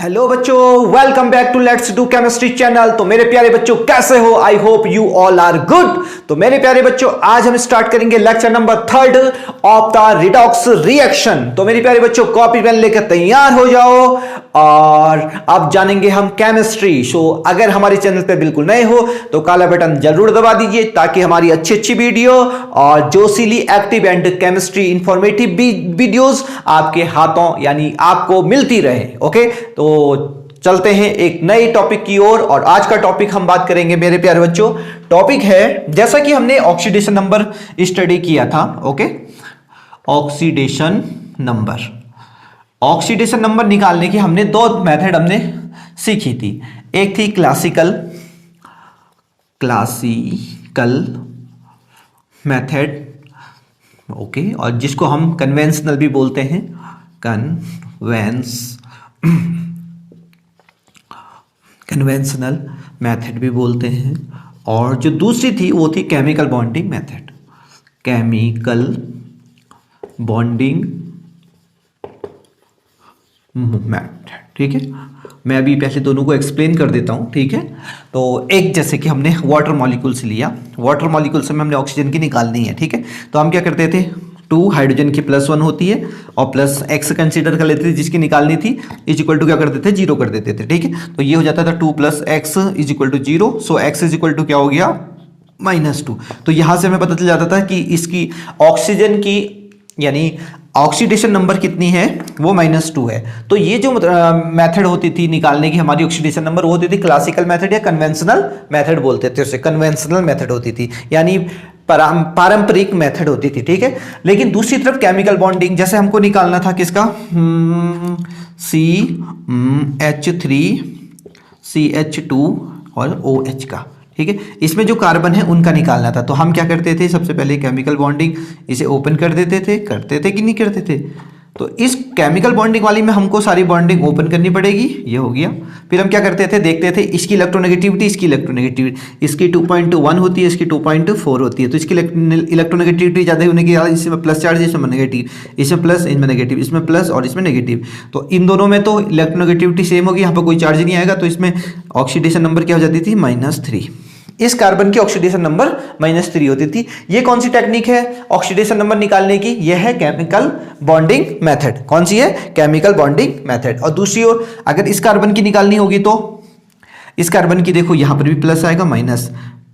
Hello बच्चों, welcome back to let's do chemistry channel. तो मेरे प्यारे बच्चों कैसे हो? I hope you all are good. तो मेरे प्यारे बच्चों आज हम स्टार्ट करेंगे lecture number 3 of the redox reaction. तो मेरे प्यारे बच्चों कॉपी पेन लेकर तैयार हो जाओ और अब जानेंगे हम केमिस्ट्री। सो अगर हमारे चैनल पे बिल्कुल नए हो तो काला बटन जरूर दबा दीजिए ताकि हमारी अच्छी अच्छी वीडियो और जोशीली active and chemistry informative videos आपके हाथों यानी आपको मिलती रहे। ओके, तो चलते हैं एक नए टॉपिक की ओर। और आज का टॉपिक हम बात करेंगे मेरे प्यारे बच्चों, टॉपिक है जैसा कि हमने ऑक्सीडेशन नंबर स्टडी किया था। Okay, oxidation number, oxidation number निकालने की हमने दो मेथड हमने सीखी थी। एक थी क्लासिकल मेथड, ओके, और जिसको हम कन्वेंशनल भी बोलते हैं, कन्वेंशनल मेथड भी बोलते हैं। और जो दूसरी थी वो थी chemical bonding method, chemical bonding method. ठीक है, मैं अभी पहले दोनों को एक्सप्लेन कर देता हूं। ठीक है, तो एक जैसे कि हमने वाटर मॉलिक्यूल से लिया, वाटर मॉलिक्यूल से हमने ऑक्सीजन की निकालनी है। ठीक है, तो हम क्या करते थे, 2 हाइड्रोजन की +1 होती है और प्लस x कंसीडर कर लेते थे जिसकी निकालनी थी, इज इक्वल टू क्या कर देते थे, 0 कर देते थे। ठीक है, तो ये हो जाता था 2 + x is equal to 0। So x is equal to क्या हो गया, -2। तो यहां से हमें पता चल जाता था कि इसकी ऑक्सीजन की यानी ऑक्सीडेशन नंबर कितनी है, वो -2 है। तो ये जो मेथड होती थी निकालने की हमारी ऑक्सीडेशन नंबर, वो होती थी क्लासिकल मेथड या कन्वेंशनल मेथड बोलते थे उसे, कन्वेंशनल मेथड होती थी यानी पारंपरिक मेथड होती थी। ठीक है, लेकिन दूसरी तरफ केमिकल बॉन्डिंग, जैसे हमको निकालना था किसका, CH3CH2 और OH का। ठीक है, इसमें जो कार्बन है उनका निकालना था। तो हम क्या करते थे, सबसे पहले केमिकल बॉन्डिंग इसे ओपन कर देते थे कि नहीं करते थे। तो इस केमिकल बॉन्डिंग वाली में हमको सारी बॉन्डिंग ओपन करनी पड़ेगी, ये हो गया। फिर हम क्या करते थे, देखते थे इसकी इलेक्ट्रोनेगेटिविटी, इसकी 2.1 होती है, इसकी 2.4 होती है। तो इसकी इलेक्ट्रोनेगेटिविटी ज़्यादा होने की, इसमें प्लस चार्ज, इसमें नेगेटिव, इसमें प्लस, इसमें नेगेटिव, इसमें प्लस और इसमें नेगेटिव। तो इन दोनों में तो इलेक्ट्रोनेगेटिविटी सेम होगी, यहाँ पर कोई चार्ज नहीं आएगा। तो इसमें ऑक्सीडेशन नंबर क्या हो जाती थी, -3। इस कार्बन की ऑक्सीडेशन नंबर -3 होती थी। ये कौन सी टेक्निक है ऑक्सीडेशन नंबर निकालने की, यह है केमिकल बॉन्डिंग मेथड। कौन सी है, केमिकल बॉन्डिंग मेथड। और दूसरी ओर अगर इस कार्बन की निकालनी होगी तो इस कार्बन की देखो यहां पर भी प्लस आएगा,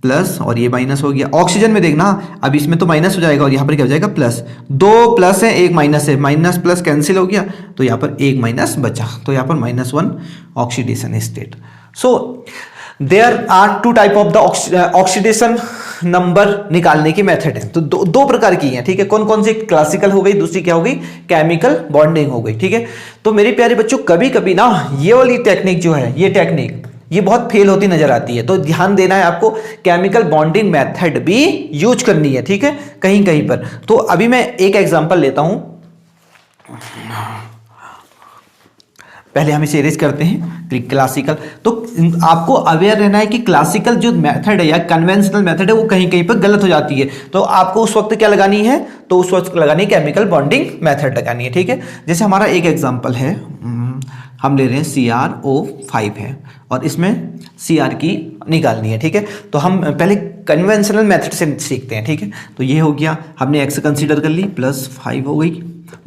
प्लस और ये माइनस हो गया। ऑक्सीजन में देखना, अब इसमें तो माइनस हो जाएगा और यहां पर क्या हो जाएगा, प्लस। 2 प्लस है, 1 माइनस है, माइनस प्लस कैंसिल हो गया, तो यहां पर 1 माइनस बचा, तो यहां पर -1 oxidation state. So there are 2 type of the oxidation number निकालने की मेथड है। तो दो प्रकार की हैं। ठीक है, कौन कौन सी, क्लासिकल हो गई, दूसरी क्या हो गई, केमिकल बॉन्डिंग हो गई। ठीक है, तो मेरे प्यारे बच्चों कभी कभी ना ये वाली टेक्निक जो है, ये टेक्निक ये बहुत फेल होती नजर आती है। तो ध्यान देना है आपको, केमिकल बॉन्डिंग मेथड भी यूज करनी है। ठीक है, कहीं कहीं पर। तो अभी मैं एक एग्जांपल लेता हूं, पहले हम इसे इरेज करते हैं। क्लासिकल, तो आपको अवेयर रहना है कि क्लासिकल जो मेथड है या कन्वेंशनल मेथड है वो कहीं कहीं पर गलत हो जाती है। तो आपको उस वक्त क्या लगानी है, तो उस वक्त लगानी है केमिकल बॉन्डिंग मेथड लगानी है। ठीक है, जैसे हमारा एक एग्जांपल है, हम ले रहे हैं CrO5 है और इसमें Cr की निकालनी है। ठीक है, तो हम पहले कन्वेंशनल मेथड से सीखते हैं। ठीक है, तो ये हो गया, हमने x कंसीडर कर ली, +5 हो गई,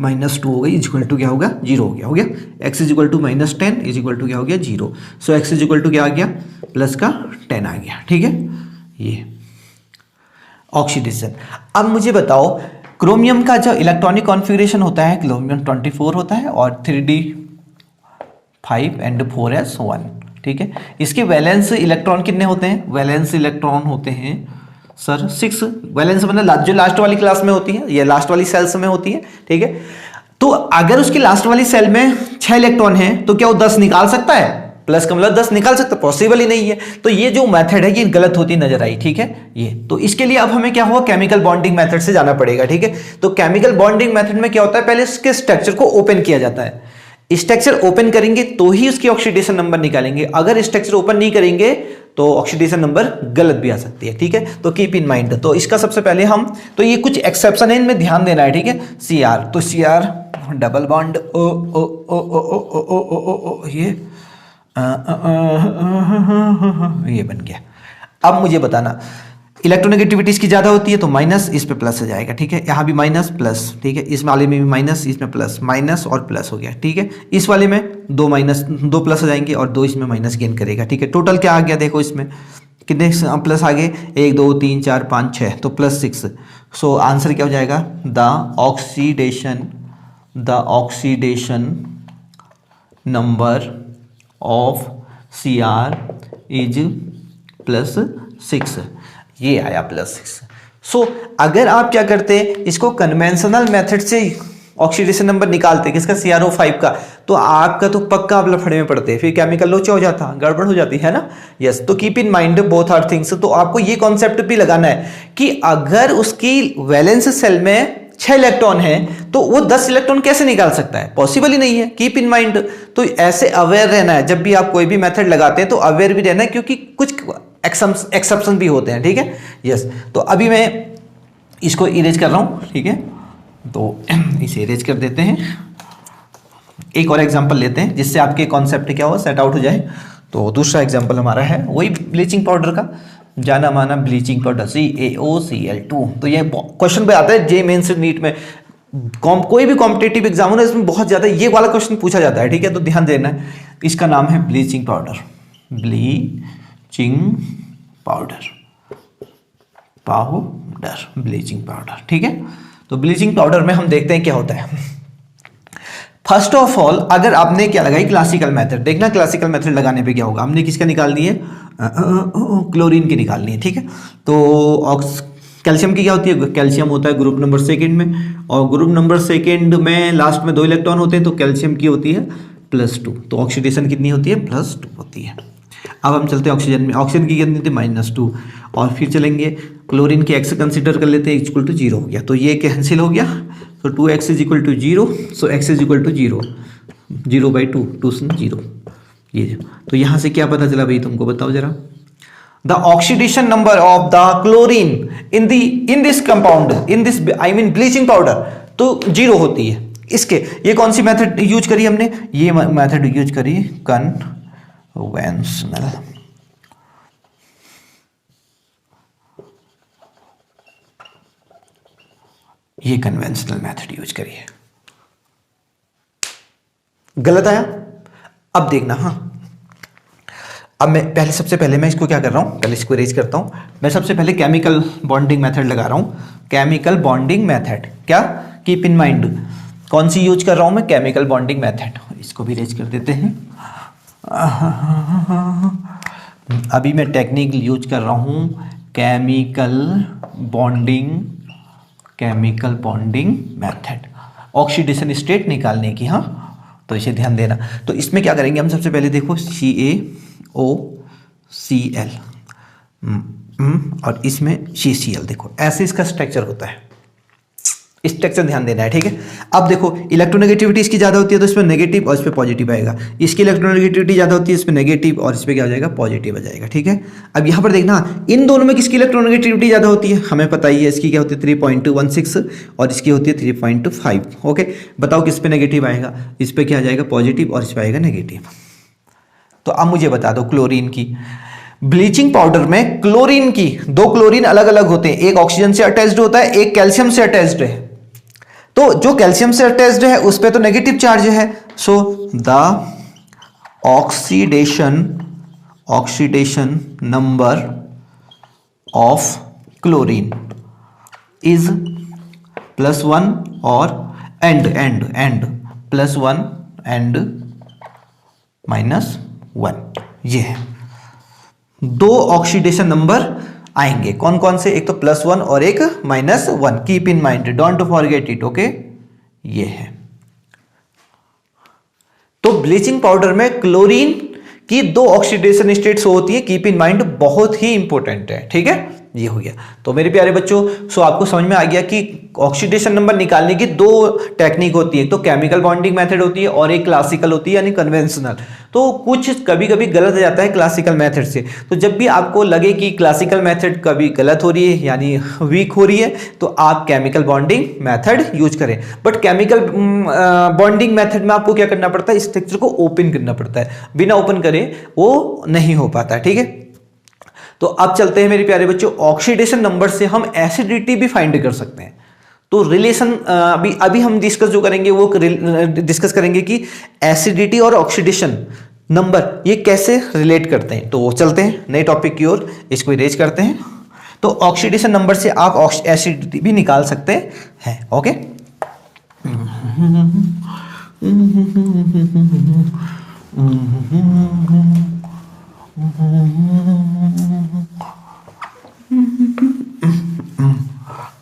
-2 हो गई, इक्वल टू क्या होगा, 0 हो गया। x is equal to -10 is equal to क्या हो गया, 0। So x is equal to क्या आ गया, प्लस का 10 आ गया। ठीक है, ये ऑक्सीडेशन। अब मुझे बताओ, क्रोमियम का जो इलेक्ट्रॉनिक कॉन्फ़िगरेशन होता है, क्रोमियम 24 होता है और 3d5 and 4s1। ठीक है, इसके वैलेंस इलेक्ट्रॉन कितने होते हैं, वैलेंस इलेक्ट्रॉन होते हैं सर 6। वैलेंस मतलब जो लास्ट वाली क्लास में होती है या लास्ट वाली सेल्स में होती है। ठीक है, तो अगर उसकी लास्ट वाली सेल में 6 इलेक्ट्रॉन है तो क्या वो 10 निकाल सकता है, प्लस का मतलब 10 निकाल सकता, पॉसिबल ही नहीं है। तो ये जो मेथड है ये गलत होती नजर आई। ठीक है, ये तो इसके लिए अब हमें क्या हुआ, केमिकल बॉन्डिंग मेथड से जाना पड़ेगा। ठीक है, तो केमिकल बॉन्डिंग मेथड में क्या होता है, पहले इसके स्ट्रक्चर को ओपन किया जाता है। स्ट्रक्चर ओपन करेंगे तो ही उसकी ऑक्सीडेशन नंबर निकालेंगे, अगर स्ट्रक्चर ओपन नहीं करेंगे तो ऑक्सीडेशन नंबर गलत भी आ सकती है। ठीक है, तो कीप इन माइंड। तो इसका सबसे पहले हम, तो ये कुछ एक्सेप्शन है, इनमें ध्यान देना है। ठीक है, Cr, तो Cr डबल बॉन्ड ओ ओ ओ ओ ओ ओ ओ ओ, ये ये बन गया। अब मुझे बताना, इलेक्ट्रोनेगेटिविटी इसकी ज़्यादा होती है तो माइनस, इस पे प्लस हो जाएगा, ठीक है। यहाँ भी माइनस प्लस, ठीक है। इस वाले में भी माइनस, इसमें प्लस, माइनस और प्लस हो गया, ठीक है। इस वाले में दो माइनस, दो प्लस हो जाएंगे और दो इसमें माइनस गेन करेगा, ठीक है। टोटल क्या आ गया देखो, इसमें कितने प्लस आ गए, 1 2 3 4 5 6, तो प्लस 6। सो आंसर क्या हो जाएगा, the oxidation number of Cr is +6, ये आया +6। सो अगर आप क्या करते, इसको कन्वेंशनल मेथड से ऑक्सीडेशन नंबर निकालते किसका, CrO5 का, तो आपका तो पक्का आप लफड़े में पड़ते, फिर केमिकल लोचा हो जाता, गड़बड़ हो जाती है ना। यस, तो keep in mind both are things. तो आपको ये कॉन्सेप्ट भी लगाना है कि अगर उसकी वैलेंस सेल में 6 इलेक्ट्रॉन है तो वो 10 इलेक्ट्रॉन कैसे निकाल सकता है, पॉसिबल ही नहीं है। कीप इन माइंड, तो ऐसे अवेयर रहना है जब भी आप कोई भी मेथड लगाते हैं, तो अवेयर भी रहना है, क्योंकि कुछ एक्सेप्शन भी होते हैं, ठीक है। यस, तो अभी मैं इसको इरेज कर रहा हूं, ठीक है। तो इसे इरेज कर देते हैं। एक और एग्जांपल लेते हैं जिससे आपके कॉन्सेप्ट क्या हो, सेट आउट हो जाए। तो दूसरा एग्जांपल हमारा है वही ब्लीचिंग पाउडर का, जाना माना ब्लीचिंग पाउडर CaOCl2। तो ये क्वेश्चन पे आता है जे मेंस नीट में, कोई भी कॉम्पिटेटिव एग्जाम हो ना, इसमें बहुत ज्यादा ये वाला क्वेश्चन पूछा जाता है, ठीक है। तो ध्यान देना है, इसका नाम है ब्लीचिंग पाउडर, ब्लीचिंग पाउडर, ठीक है। तो ब्लीचिंग पाउडर में हम देखते हैं क्या होता है। फर्स्ट ऑफ ऑल, अगर आपने क्या लगाई, क्लासिकल मेथड, देखना क्लासिकल मेथड लगाने पे क्या होगा। हमने किसका निकालनी है, क्लोरीन की निकालनी है, ठीक है। तो कैल्शियम की क्या होती है, कैल्शियम होता है ग्रुप नंबर सेकंड में, और ग्रुप नंबर सेकंड में लास्ट में 2 इलेक्ट्रॉन होते हैं, तो कैल्शियम की होती है +2, तो ऑक्सीडेशन कितनी होती है, +2 होती है। अब हम चलते हैं ऑक्सीजन में, ऑक्सीजन की कितनी थी, -2, और फिर चलेंगे क्लोरीन की x कंसिडर कर लेते हैं, इक्वल टू 0 हो गया, तो ये कैंसिल हो गया, तो 2x is equal to 0, so x is equal to 0, 0/2, 2 से 0, ये। तो यहाँ से क्या पता चला भाई, तुमको बताओ जरा, the oxidation number of the chlorine in this compound, in this I mean bleaching powder, तो 0 होती है। इसके ये कौन सी मेथड यूज करी हमने, ये मेथड यूज करी कन्वेंशनल, ये कन्वेंशनल मेथड यूज करी है। गलत आया, अब देखना। हाँ, अब मैं सबसे पहले मैं इसको क्या कर रहा हूं, पहले इसको इरेज करता हूं। मैं सबसे पहले केमिकल बॉन्डिंग मेथड लगा रहा हूं, केमिकल बॉन्डिंग मेथड, क्या, कीप इन माइंड कौन सी यूज कर रहा हूं मैं, केमिकल बॉन्डिंग मेथड। इसको भी इरेज कर देते हैं। अभी मैं टेक्निक यूज कर रहा हूं chemical bonding method, oxidation state निकालने की। हाँ, तो इसे ध्यान देना। तो इसमें क्या करेंगे हम, सबसे पहले देखो CaOCl, और इसमें CCl, देखो ऐसे इसका स्ट्रक्चर होता है, स्ट्रक्चर ध्यान देना है, ठीक है। अब देखो इलेक्ट्रोनेगेटिविटी इसकी ज्यादा होती है तो इसमें नेगेटिव और इस पे पॉजिटिव आएगा, इसकी इलेक्ट्रोनेगेटिविटी ज्यादा होती है इसमें नेगेटिव और इस पे क्या हो जाएगा, पॉजिटिव आ जाएगा, ठीक है। अब यहाँ पर देखना, इन दोनों में किसकी इलेक्ट्रोनेगेटिविटी ज्यादा होती है, हमें पता ही है, इसकी क्या होती है 3.216 और इसकी होती है 3.5। ओके, बताओ किस पे नेगेटिव आएगा, इस पे क्या आ जाएगा, पॉजिटिव, और इस पे आएगा नेगेटिव। तो अब मुझे बता दो क्लोरीन की, ब्लीचिंग पाउडर में क्लोरीन की 2 क्लोरीन अलग अलग होते हैं, एक ऑक्सीजन से अटैच्ड होता है, एक कैल्शियम से अटैच्ड है। तो जो कैल्शियम से अटैच्ड है उस पे तो नेगेटिव चार्ज है, so the oxidation number of chlorine is +1 और एंड +1 एंड -1, ये है। 2 ऑक्सीडेशन नंबर आएंगे, कौन कौन से, एक तो +1 और एक -1, keep in mind, don't forget it, okay. ये है, तो ब्लीचिंग पाउडर में क्लोरीन की 2 ऑक्सीडेशन स्टेट्स होती है, कीप इन माइंड, बहुत ही इंपॉर्टेंट है, ठीक है। ये हो गया। तो मेरे प्यारे बच्चों, सो आपको समझ में आ गया कि ऑक्सीडेशन नंबर निकालने की दो टेक्निक होती है, एक तो केमिकल बॉन्डिंग मेथड होती है और एक क्लासिकल होती है यानी कन्वेंशनल। तो कुछ कभी कभी गलत हो जाता है क्लासिकल मेथड से, तो जब भी आपको लगे कि क्लासिकल मेथड कभी गलत हो रही है यानी वीक हो रही है, तो आप केमिकल बॉन्डिंग मेथड यूज करें। बट केमिकल बॉन्डिंग मेथड में आपको क्या करना पड़ता है, स्ट्रक्चर को ओपन करना पड़ता है, बिना ओपन करे वो नहीं हो पाता, ठीक है। तो अब चलते हैं मेरे प्यारे बच्चों, ऑक्सीडेशन नंबर से हम एसिडिटी भी फाइंड कर सकते हैं। तो रिलेशन अभी हम डिस्कस जो करेंगे वो डिस्कस करेंगे कि एसिडिटी और ऑक्सीडेशन नंबर ये कैसे रिलेट करते हैं। तो चलते हैं नए टॉपिक की ओर, इसको इरेज करते हैं। तो ऑक्सीडेशन नंबर से आप एसिडिटी भी निकाल सकते हैं, ओके।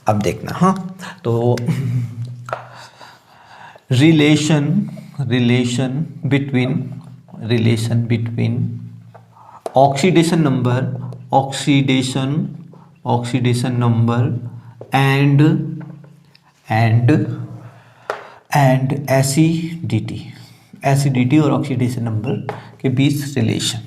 अब देखना, हाँ, तो relation between oxidation number and acidity और ऑक्सीडेशन नंबर के बीच रिलेशन।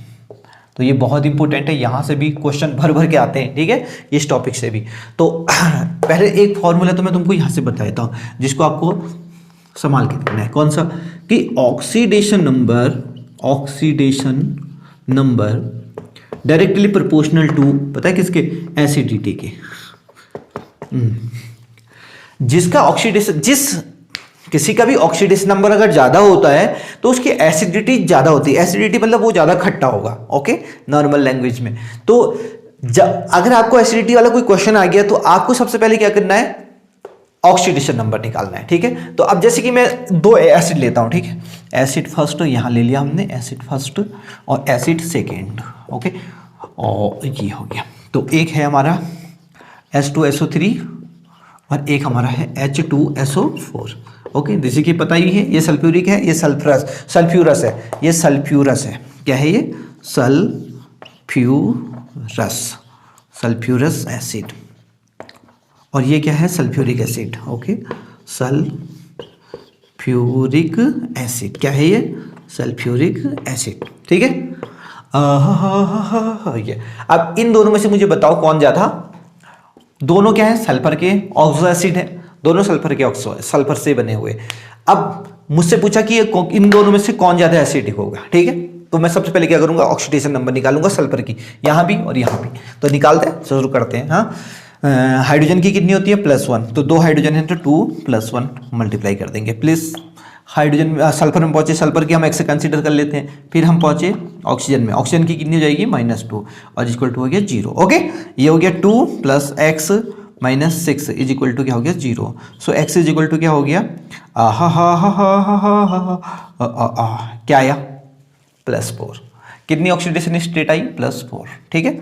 तो ये बहुत इंपॉर्टेंट है, यहाँ से भी क्वेश्चन भर भर के आते हैं, ठीक है, इस टॉपिक से भी। तो पहले एक फॉर्मूला तो मैं तुमको यहाँ से बता देता हूँ जिसको आपको संभाल के देखना है। कौन सा, कि oxidation number directly proportional to, पता है किसके, एसिडिटी के। जिसका ऑक्सीडेशन, किसी का भी ऑक्सीडेशन नंबर अगर ज्यादा होता है तो उसकी एसिडिटी ज्यादा होती है। एसिडिटी मतलब वो ज्यादा खट्टा होगा, ओके, नॉर्मल लैंग्वेज में। तो अगर आपको एसिडिटी वाला कोई क्वेश्चन आ गया तो आपको सबसे पहले क्या करना है, ऑक्सीडेशन नंबर निकालना है, ठीक है। तो अब जैसे कि मैं दो एसिड लेता हूं, ठीक है, एसिड फर्स्ट यहां ले लिया हमने, एसिड फर्स्ट और एसिड सेकेंड, ओके, और ये हो गया। तो एक है हमारा H2SO3 और एक हमारा है H2SO4, ओके। जैसे कि पता ही है ये सल्फ्यूरिक है, ये सल्फ्यूरस है, ये सल्फ्यूरस है, क्या है ये, सल्फ्यूरस एसिड, और ये क्या है, sulphuric acid, okay, sulphuric acid, क्या है ये, सल्फ्यूरिक एसिड, ठीक है। ये अब इन दोनों में से मुझे बताओ कौन ज्यादा, दोनों क्या है, सल्फर के ऑक्सो एसिड है, दोनों सल्फर के ऑक्सो है, सल्फर से बने हुए। अब मुझसे पूछा कि ये इन दोनों में से कौन ज्यादा एसिडिक होगा, ठीक है। तो मैं सबसे पहले क्या करूंगा, ऑक्सीडेशन नंबर निकालूंगा सल्फर की, यहां भी और यहां भी। तो निकालते हैं, शुरू करते हैं। हाँ, हाइड्रोजन की कितनी होती है, +1, तो 2 हाइड्रोजन है तो 2 + 1 मल्टीप्लाई कर देंगे। प्लस हाइड्रोजन सल्फर में पहुंचे, सल्फर की हम x से कंसीडर कर लेते हैं, फिर हम पहुंचे ऑक्सीजन में, ऑक्सीजन की कितनी हो जाएगी, -2 और इक्वल टू हो गया 0, ओके। ये हो गया 2 + x - 6 इज इक्वल टू क्या हो गया, 0। So x is equal to क्या हो गया, क्या आया, +4। कितनी ऑक्सीडेशन स्टेट आई, +4, ठीक है।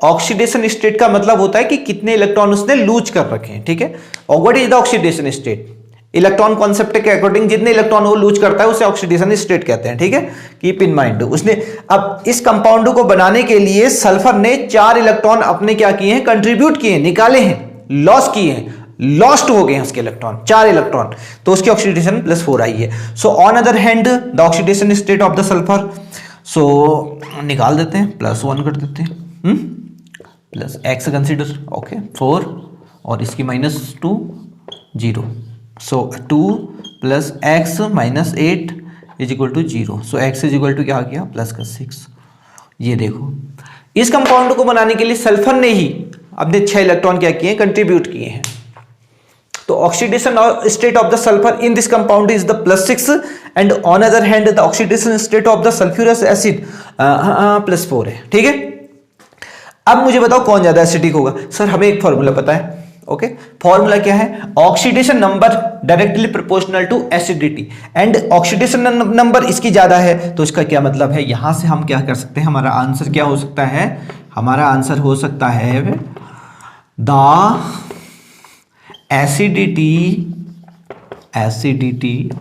ऑक्सीडेशन स्टेट का मतलब होता है कि कितने इलेक्ट्रॉन उसने लूज कर रखे हैं, ठीक है। और what is the oxidation state, electron concept के अकॉर्डिंग जितने इलेक्ट्रॉन वो लूज करता है उसे ऑक्सीडेशन स्टेट कहते हैं, ठीक है। कीप इन माइंड, उसने अब इस कंपाउंड को बनाने के लिए सल्फर ने 4 इलेक्ट्रॉन अपने क्या किए हैं, कंट्रीब्यूट किए हैं, निकाले हैं, लॉस किए हैं, लॉस्ट हो गए हैं उसके इलेक्ट्रॉन, 4 इलेक्ट्रॉन, तो उसकी ऑक्सीडेशन +4 आई है। So on other hand the oxidation state of the sulphur, so निकाल देते हैं, +1 कर देते हैं, प्लस x कंसिडर, ओके, 4 और इसकी -2 0, so 2 + x - 8 is equal to 0। So x is equal to क्या आ गया, +6। ये देखो, इस कंपाउंड को बनाने के लिए सल्फर ने ही अपने 6 इलेक्ट्रॉन क्या किए हैं, कंट्रीब्यूट किए हैं। तो oxidation state of the sulphur in this compound is the +6 and on other hand the oxidation state of the sulphurous acid +4 है, ठीक है। अब मुझे बताओ कौन ज्यादा एसिडिक होगा। सर हमें एक फॉर्मूला पता है, ओके, फॉर्मूला क्या है, oxidation number directly proportional to acidity, and oxidation number इसकी ज्यादा है तो इसका क्या मतलब है, यहां से हम क्या कर सकते हैं, हमारा आंसर क्या हो सकता है, हमारा आंसर हो सकता है the acidity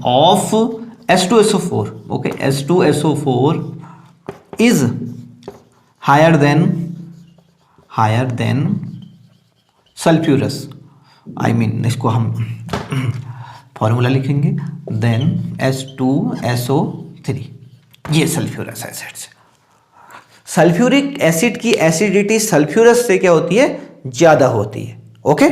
of H2SO4, okay, H2SO4 is higher higher than sulphurous, I mean इसको हम फॉर्मूला लिखेंगे, देन H2SO3, ये सल्फ्यूरस एसिड। सल्फ्यूरिक एसिड की एसिडिटी सल्फ्यूरस से क्या होती है, ज्यादा होती है। ओके,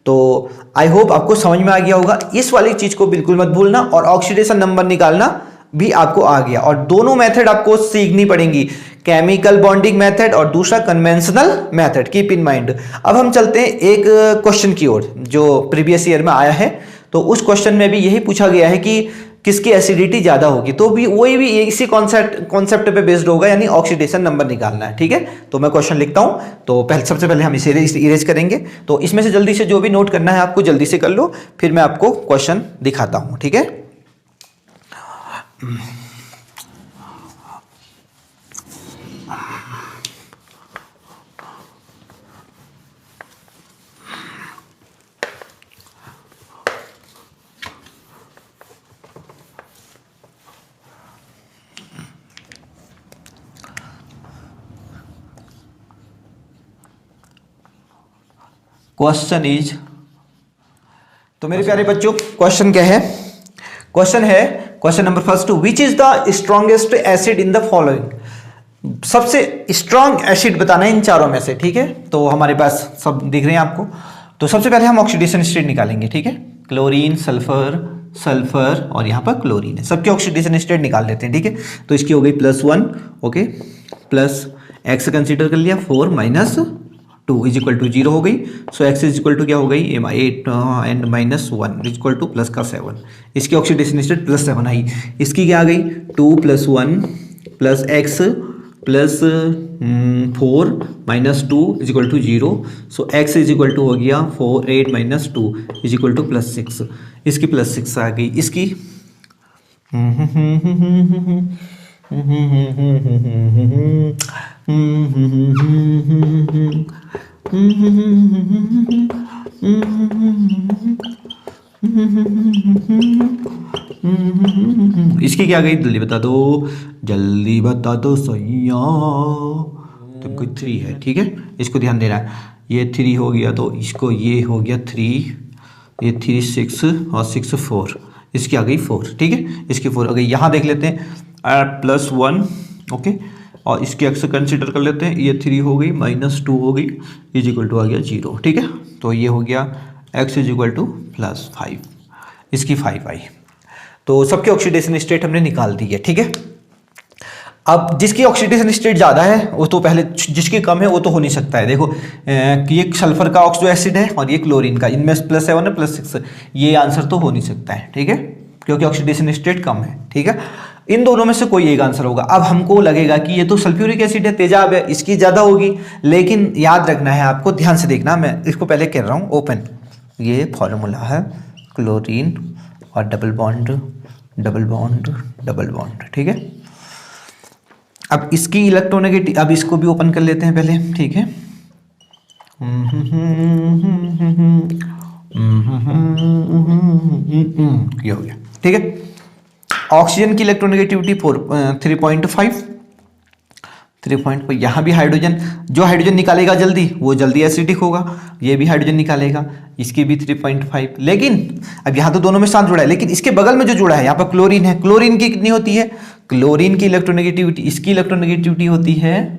तो आई होप आपको समझ में आ गया होगा। इस वाली चीज को बिल्कुल मत भूलना, और ऑक्सीडेशन नंबर निकालना भी आपको आ गया। और दोनों मेथड आपको सीखनी पड़ेंगी, केमिकल बॉन्डिंग मेथड और दूसरा conventional method, keep in mind. अब हम चलते हैं एक क्वेश्चन की ओर जो प्रीवियस ईयर में आया है। तो उस क्वेश्चन में भी यही पूछा गया है कि किसकी एसिडिटी ज्यादा होगी, तो भी वही भी इसी कॉन्सेप्ट पे बेस्ड होगा, यानी ऑक्सीडेशन नंबर निकालना है। ठीक है, तो मैं क्वेश्चन लिखता हूं। तो सबसे पहले हम इसे इरेज करेंगे। तो इसमें से जल्दी से जो भी नोट करना है आपको जल्दी से कर लो, फिर मैं आपको क्वेश्चन दिखाता हूं। ठीक है, क्वेश्चन इज, तो मेरे प्यारे बच्चों क्वेश्चन क्या है, क्वेश्चन है question number first, which is the strongest acid in the following. सबसे स्ट्रॉन्ग एसिड बताना है इन चारों में से। ठीक है, तो हमारे पास सब दिख रहे हैं आपको। तो सबसे पहले हम ऑक्सीडेशन स्टेट निकालेंगे। ठीक है, क्लोरीन, सल्फर, सल्फर और यहाँ पर क्लोरीन है, सबके ऑक्सीडेशन स्टेट निकाल लेते हैं। ठीक है, तो इसकी हो गई +1, ओके, प्लस एक्स कंसीडर कर लिया, 4 - 2 इज इक्वल टू 0 हो गई। सो एक्स इज इक्वल टू क्या हो गई, 8 and -1 is equal two plus का 7। इसकी ऑक्सीडेशन स्टेट +7 आई। इसकी क्या आ गई, 2 + 1 plus x plus 4 - 2 is equal to 0। So x is equal to हो गया 8 - 2 इज इक्वल टू +6। इसकी +6 आ गई। इसकी इसकी क्या गई, जल्दी बता दो, जल्दी बता दो सैया। तो कोई 3 है। ठीक है, इसको ध्यान देना है। ये 3 हो गया, तो इसको ये हो गया 3, ये 3 6 और 6 4, इसकी आ गई 4। ठीक है, इसकी 4 आ गई। यहाँ देख लेते हैं +1, ओके, और इसकी एक्स कंसिडर कर लेते हैं। ये 3 हो गई, -2 हो गई, इज इक्वल टू आ गया 0। ठीक है, तो ये हो गया x इज इक्वल टू +5, इसकी 5 आई। तो सबके ऑक्सीडेशन स्टेट हमने निकाल दी है। ठीक है, अब जिसकी ऑक्सीडेशन स्टेट ज़्यादा है वो तो पहले, जिसकी कम है वो तो हो नहीं सकता है। देखो कि ये सल्फर का ऑक्सो एसिड है और ये क्लोरीन का, इनमें +7 है +6, ये आंसर तो हो नहीं सकता है। ठीक है, क्योंकि ऑक्सीडेशन स्टेट कम है। ठीक है, इन दोनों में से कोई एक आंसर होगा। अब हमको लगेगा कि ये तो सल्फ्यूरिक एसिड है, तेजाब है, इसकी ज़्यादा होगी, लेकिन याद रखना है आपको, ध्यान से देखना, मैं इसको पहले कह रहा हूँ ओपन। ये फॉर्मूला है क्लोरीन और double bond double bond double bond. ठीक है, अब इसकी इलेक्ट्रोनेगेटिव, अब इसको भी ओपन कर लेते हैं पहले। ठीक है, ये हो गया। ठीक है, ऑक्सीजन की इलेक्ट्रोनेगेटिविटी 3.5। यहाँ भी हाइड्रोजन, जो हाइड्रोजन निकालेगा जल्दी वो जल्दी एसिडिक होगा, ये भी हाइड्रोजन निकालेगा, इसकी भी 3.5। लेकिन अब यहाँ तो दोनों में साथ जुड़ा है, लेकिन इसके बगल में जो जुड़ा है यहाँ पर क्लोरीन है। क्लोरीन की कितनी होती है, क्लोरीन की इलेक्ट्रोनेगेटिविटी, इसकी इलेक्ट्रोनेगेटिविटी होती है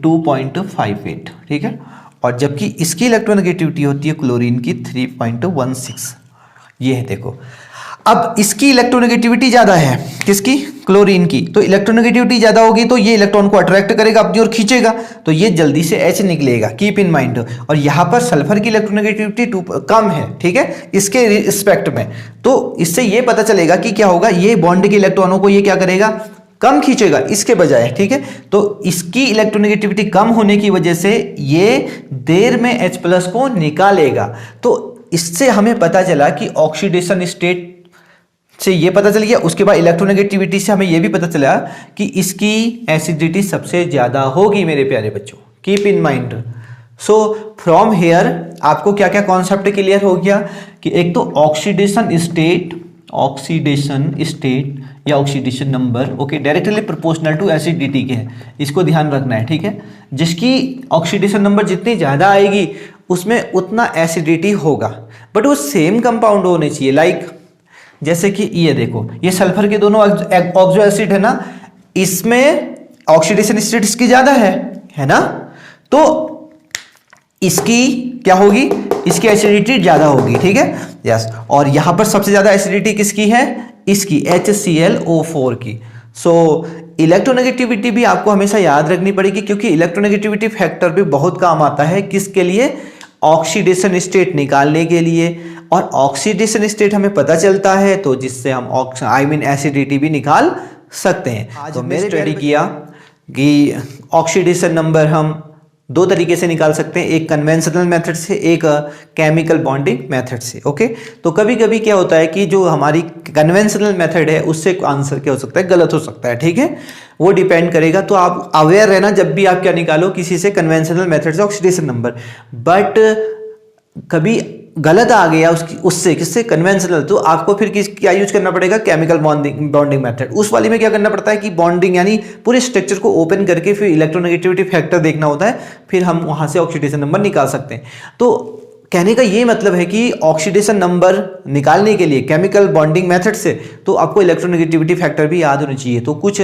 2.58। ठीक है, और जबकि इसकी इलेक्ट्रोनेगेटिविटी होती है क्लोरीन की 3.16। ये है, देखो, अब इसकी इलेक्ट्रोनेगेटिविटी ज्यादा है, किसकी, क्लोरीन की। तो इलेक्ट्रोनेगेटिविटी ज्यादा होगी तो ये इलेक्ट्रॉन को अट्रैक्ट करेगा अपनी ओर, खींचेगा, तो ये जल्दी से H निकलेगा, कीप इन माइंड। और यहाँ पर सल्फर की इलेक्ट्रोनेगेटिविटी कम है। ठीक है, इसके रिस्पेक्ट में, तो इससे ये पता चलेगा कि क्या होगा, ये बॉन्ड के इलेक्ट्रॉनों को ये क्या करेगा, कम खींचेगा इसके बजाय। ठीक है, तो इसकी इलेक्ट्रोनेगेटिविटी कम होने की वजह से ये देर में H+ को निकालेगा। तो इससे हमें पता चला कि ऑक्सीडेशन स्टेट से ये पता चल गया, उसके बाद इलेक्ट्रोनेगेटिविटी से हमें ये भी पता चला कि इसकी एसिडिटी सबसे ज्यादा होगी मेरे प्यारे बच्चों, keep in mind. So from here आपको क्या क्या कॉन्सेप्ट क्लियर हो गया कि एक तो ऑक्सीडेशन स्टेट या oxidation number, okay, directly proportional to acidity के है, इसको ध्यान रखना है, ठीक है। जिसकी ऑक्सीडेशन नंबर जितनी ज़्यादा आएगी उसमें उतना एसिडिटी होगा, बट वो सेम कंपाउंड होने चाहिए। लाइक जैसे कि ये देखो, ये सल्फर के दोनों ऑक्सो एसिड है ना, इसमें ऑक्सीडेशन स्टेट इसकी ज़्यादा है ना, तो इसकी क्या होगी, इसकी एसिडिटी ज़्यादा होगी, ठीक है, यस। और यहाँ पर सबसे ज़्यादा एसिडिटी किसकी है, इसकी HClO4 की। सो इलेक्ट्रोनेगेटिविटी भी आपको हमेशा याद रखनी पड़ेगी, क्योंकि इलेक्ट्रोनेगेटिविटी फैक्टर भी बहुत काम आता है, किसके लिए, ऑक्सीडेशन स्टेट निकालने के लिए। और ऑक्सीडेशन स्टेट हमें पता चलता है तो जिससे हम एसिडिटी भी निकाल सकते हैं। आज हमने स्टडी किया कि ऑक्सीडेशन नंबर हम दो तरीके से निकाल सकते हैं, एक कन्वेंशनल मेथड से, एक केमिकल बॉन्डिंग मेथड से, ओके। तो कभी कभी क्या होता है कि जो हमारी कन्वेंशनल मेथड है उससे आंसर क्या हो सकता है, गलत हो सकता है, ठीक है, वो डिपेंड करेगा। तो आप अवेयर रहना जब भी आप क्या निकालो किसी से कन्वेंशनल मेथड से ऑक्सीडेशन नंबर, बट कभी गलत आ गया उससे किससे, कन्वेंशनल, तो आपको फिर क्या यूज करना पड़ेगा, केमिकल बॉन्डिंग मेथड। उस वाली में क्या करना पड़ता है कि बॉन्डिंग यानी पूरे स्ट्रक्चर को ओपन करके फिर इलेक्ट्रोनेगेटिविटी फैक्टर देखना होता है, फिर हम वहां से ऑक्सीडेशन नंबर निकाल सकते हैं। तो कहने का ये मतलब है कि ऑक्सीडेशन नंबर निकालने के लिए केमिकल बॉन्डिंग मेथड से तो आपको इलेक्ट्रोनेगेटिविटी फैक्टर भी याद होनी चाहिए। तो कुछ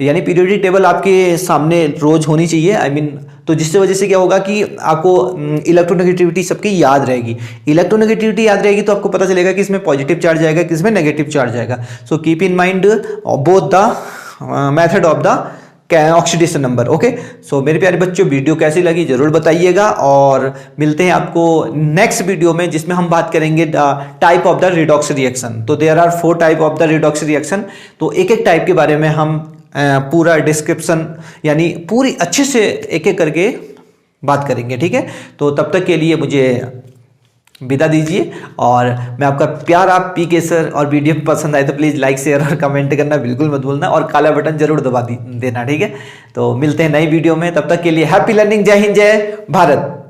यानी पीरियोडिक टेबल आपके सामने रोज होनी चाहिए, तो जिससे वजह से क्या होगा कि आपको इलेक्ट्रोनेगेटिविटी सबकी याद रहेगी। इलेक्ट्रोनेगेटिविटी याद रहेगी तो आपको पता चलेगा कि इसमें पॉजिटिव चार्ज आएगा, किसमें नेगेटिव चार्ज आएगा। So keep in mind both the method of the oxidation number, okay. So मेरे प्यारे बच्चों, वीडियो कैसी लगी जरूर बताइएगा, और मिलते हैं आपको नेक्स्ट वीडियो में जिसमें हम बात करेंगे type of the redox reaction. तो there are 4 type of the redox reaction, तो एक एक टाइप के बारे में हम पूरा डिस्क्रिप्शन यानी पूरी अच्छे से एक एक करके बात करेंगे, ठीक है। तो तब तक के लिए मुझे विदा दीजिए, और मैं आपका प्यारा PK सर, और वीडियो पसंद आए तो प्लीज़ लाइक शेयर और कमेंट करना बिल्कुल मत भूलना, और काला बटन जरूर दबा देना, ठीक है। तो मिलते हैं नई वीडियो में, तब तक के लिए हैप्पी लर्निंग, जय हिंद, जय भारत।